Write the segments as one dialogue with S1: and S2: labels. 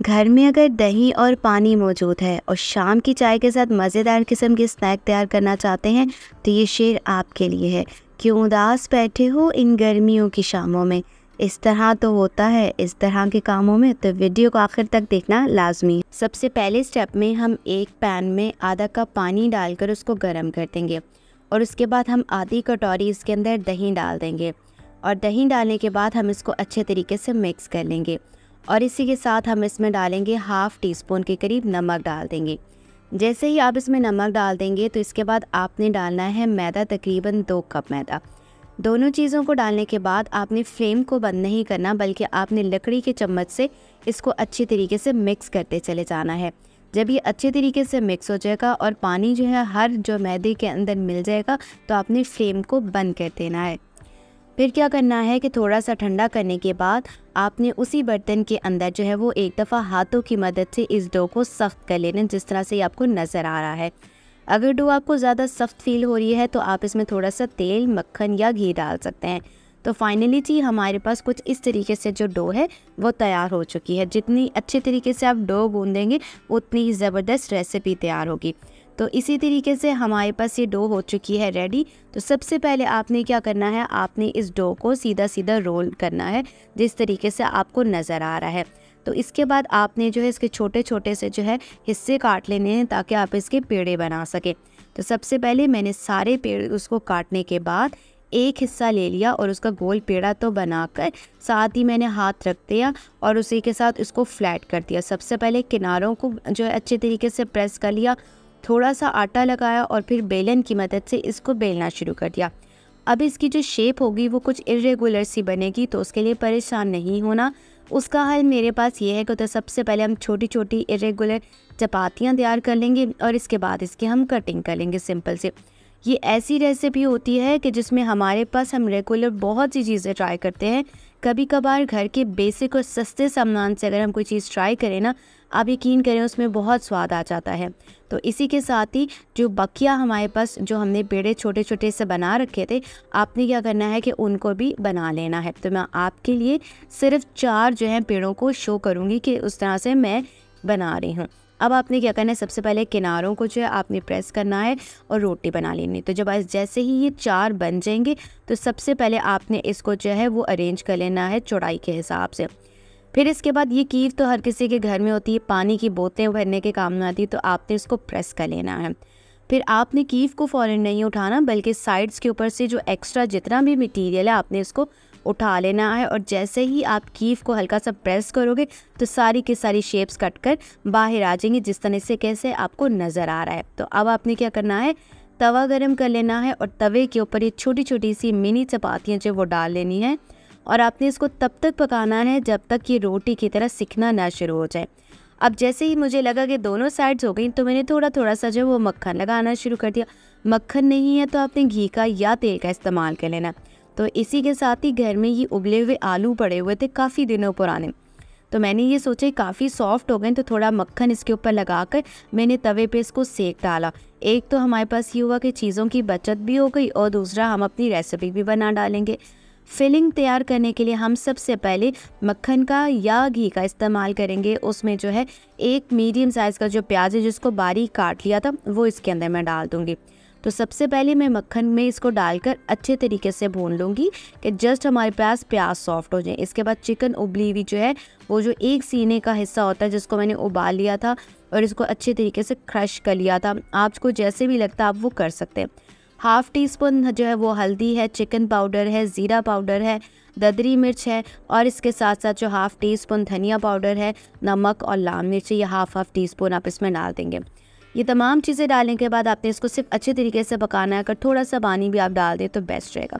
S1: घर में अगर दही और पानी मौजूद है और शाम की चाय के साथ मज़ेदार किस्म के स्नैक तैयार करना चाहते हैं तो ये शेर आपके लिए है। क्यों उदास बैठे हो इन गर्मियों की शामों में, इस तरह तो होता है इस तरह के कामों में, तो वीडियो को आखिर तक देखना लाजमी है। सबसे पहले स्टेप में हम एक पैन में आधा कप पानी डालकर उसको गर्म कर देंगे और उसके बाद हम आधी कटोरी इसके अंदर दही डाल देंगे और दही डालने के बाद हम इसको अच्छे तरीके से मिक्स कर लेंगे और इसी के साथ हम इसमें डालेंगे हाफ़ टी स्पून के करीब नमक डाल देंगे। जैसे ही आप इसमें नमक डाल देंगे तो इसके बाद आपने डालना है मैदा, तकरीबन 2 कप मैदा। दोनों चीज़ों को डालने के बाद आपने फ्लेम को बंद नहीं करना, बल्कि आपने लकड़ी के चम्मच से इसको अच्छी तरीके से मिक्स करते चले जाना है। जब ये अच्छे तरीके से मिक्स हो जाएगा और पानी जो है हर जो मैदे के अंदर मिल जाएगा तो आपने फ्लेम को बंद कर देना है। फिर क्या करना है कि थोड़ा सा ठंडा करने के बाद आपने उसी बर्तन के अंदर जो है वो एक दफ़ा हाथों की मदद से इस डो को सख्त कर लेना, जिस तरह से आपको नज़र आ रहा है। अगर डो आपको ज़्यादा सख्त फील हो रही है तो आप इसमें थोड़ा सा तेल, मक्खन या घी डाल सकते हैं। तो फाइनली जी हमारे पास कुछ इस तरीके से जो डो है वो तैयार हो चुकी है। जितनी अच्छे तरीके से आप डो गूंदेंगे उतनी ही ज़बरदस्त रेसिपी तैयार होगी। तो इसी तरीके से हमारे पास ये डो हो चुकी है रेडी। तो सबसे पहले आपने क्या करना है, आपने इस डो को सीधा सीधा रोल करना है जिस तरीके से आपको नज़र आ रहा है। तो इसके बाद आपने जो है इसके छोटे छोटे से जो है हिस्से काट लेने हैं ताकि आप इसके पेड़े बना सकें। तो सबसे पहले मैंने सारे पेड़ उसको काटने के बाद एक हिस्सा ले लिया और उसका गोल पेड़ा तो बनाकर साथ ही मैंने हाथ रख दिया और उसी के साथ इसको फ्लैट कर दिया। सबसे पहले किनारों को जो है अच्छे तरीके से प्रेस कर लिया, थोड़ा सा आटा लगाया और फिर बेलन की मदद से इसको बेलना शुरू कर दिया। अब इसकी जो शेप होगी वो कुछ इरेगुलर सी बनेगी, तो उसके लिए परेशान नहीं होना। उसका हल मेरे पास ये है कि तो सबसे पहले हम छोटी छोटी इरेगुलर चपातियाँ तैयार कर लेंगे और इसके बाद इसकी हम कटिंग कर लेंगे सिंपल से। ये ऐसी रेसिपी होती है कि जिसमें हमारे पास हम रेगुलर बहुत सी चीज़ें ट्राई करते हैं। कभी कभार घर के बेसिक और सस्ते सामान से अगर हम कोई चीज़ ट्राई करें ना, आप यकीन करें उसमें बहुत स्वाद आ जाता है। तो इसी के साथ ही जो बकिया हमारे पास जो हमने पेड़े छोटे छोटे से बना रखे थे, आपने क्या करना है कि उनको भी बना लेना है। तो मैं आपके लिए सिर्फ 4 जो है पेड़ों को शो करूँगी कि उस तरह से मैं बना रही हूँ। अब आपने क्या करना है, सबसे पहले किनारों को जो है आपने प्रेस करना है और रोटी बना लेनी। तो जब जैसे ही ये 4 बन जाएंगे तो सबसे पहले आपने इसको जो है वो अरेंज कर लेना है चौड़ाई के हिसाब से। फिर इसके बाद ये कीव तो हर किसी के घर में होती है, पानी की बोतलें भरने के काम में आती है, तो आपने इसको प्रेस कर लेना है। फिर आपने कीव को फ़ौरन नहीं उठाना, बल्कि साइड्स के ऊपर से जो एक्स्ट्रा जितना भी मटेरियल है आपने इसको उठा लेना है और जैसे ही आप कीव को हल्का सा प्रेस करोगे तो सारी की सारी शेप्स कट कर बाहर आ जाएंगी, जिस तरह से कैसे आपको नज़र आ रहा है। तो अब आपने क्या करना है, तवा गरम कर लेना है और तवे के ऊपर ये छोटी छोटी सी मिनी चपातियाँ जो वो डाल लेनी है और आपने इसको तब तक पकाना है जब तक ये रोटी की तरह सिकना ना शुरू हो जाए। अब जैसे ही मुझे लगा कि दोनों साइड्स हो गई तो मैंने थोड़ा थोड़ा सा जो वो मक्खन लगाना शुरू कर दिया। मक्खन नहीं है तो आपने घी का या तेल का इस्तेमाल कर लेना। तो इसी के साथ ही घर में ये उबले हुए आलू पड़े हुए थे काफ़ी दिनों पुराने, तो मैंने ये सोचा काफ़ी सॉफ्ट हो गए तो थोड़ा मक्खन इसके ऊपर लगाकर मैंने तवे पे इसको सेक डाला। एक तो हमारे पास ये हुआ कि चीज़ों की बचत भी हो गई और दूसरा हम अपनी रेसिपी भी बना डालेंगे। फिलिंग तैयार करने के लिए हम सबसे पहले मक्खन का या घी का इस्तेमाल करेंगे। उसमें जो है एक मीडियम साइज़ का जो प्याज है जिसको बारीक काट लिया था वो इसके अंदर मैं डाल दूँगी। तो सबसे पहले मैं मक्खन में इसको डालकर अच्छे तरीके से भून लूँगी कि जस्ट हमारे पास प्याज सॉफ्ट हो जाए। इसके बाद चिकन उबली हुई जो है वो जो एक सीने का हिस्सा होता है जिसको मैंने उबाल लिया था और इसको अच्छे तरीके से क्रश कर लिया था। आपको जैसे भी लगता है आप वो कर सकते हैं। हाफ़ टी स्पून जो है वो हल्दी है, चिकन पाउडर है, ज़ीरा पाउडर है, ददरी मिर्च है और इसके साथ साथ जो हाफ़ टी स्पून धनिया पाउडर है, नमक और लाल मिर्च ये हाफ़ टी स्पून आप इसमें डाल देंगे। ये तमाम चीज़ें डालने के बाद आपने इसको सिर्फ अच्छे तरीके से पकाना है। अगर थोड़ा सा पानी भी आप डाल दें तो बेस्ट रहेगा।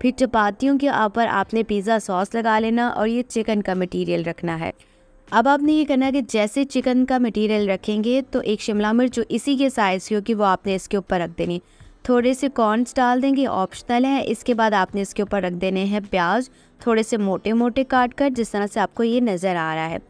S1: फिर चपातियों के ऊपर आपने पिज़्ज़ा सॉस लगा लेना और ये चिकन का मटेरियल रखना है। अब आपने ये करना है कि जैसे चिकन का मटेरियल रखेंगे तो एक शिमला मिर्च जो इसी के साइज़ की होगी वो आपने इसके ऊपर रख देनी। थोड़े से कॉर्न्स डाल देंगे, ऑप्शनल है। इसके बाद आपने इसके ऊपर रख देने हैं प्याज, थोड़े से मोटे मोटे काट कर, जिस तरह से आपको ये नज़र आ रहा है।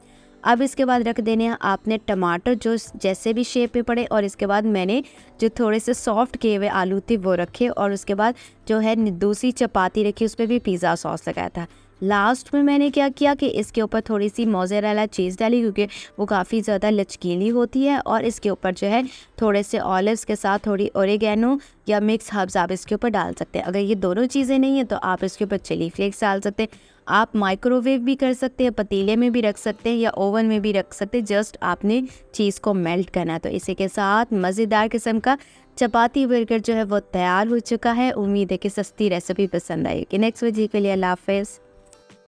S1: अब इसके बाद रख देने हैं आपने टमाटर जो जैसे भी शेप में पड़े और इसके बाद मैंने जो थोड़े से सॉफ्ट किए हुए आलू थे वो रखे और उसके बाद जो है दूसरी चपाती रखी उस पर भी पिज़्ज़ा सॉस लगाया था। लास्ट में मैंने क्या किया कि इसके ऊपर थोड़ी सी मोज़रेला चीज़ डाली, क्योंकि वो काफ़ी ज़्यादा लचकीली होती है, और इसके ऊपर जो है थोड़े से ऑलिव्स के साथ थोड़ी ओरिगेनो या मिक्स हर्ब्स आप इसके ऊपर डाल सकते हैं। अगर ये दोनों चीज़ें नहीं हैं तो आप इसके ऊपर चिली फ्लेक्स डाल सकते हैं। आप माइक्रोवेव भी कर सकते हैं, पतीले में भी रख सकते हैं या ओवन में भी रख सकते हैं। जस्ट आपने चीज़ को मेल्ट करना है। तो इसी के साथ मज़ेदार किस्म का चपाती बर्गर जो है वो तैयार हो चुका है। उम्मीद है कि सस्ती रेसिपी पसंद आएगी। नेक्स्ट वीडियो के लिए अल्लाह हाफ़िज़।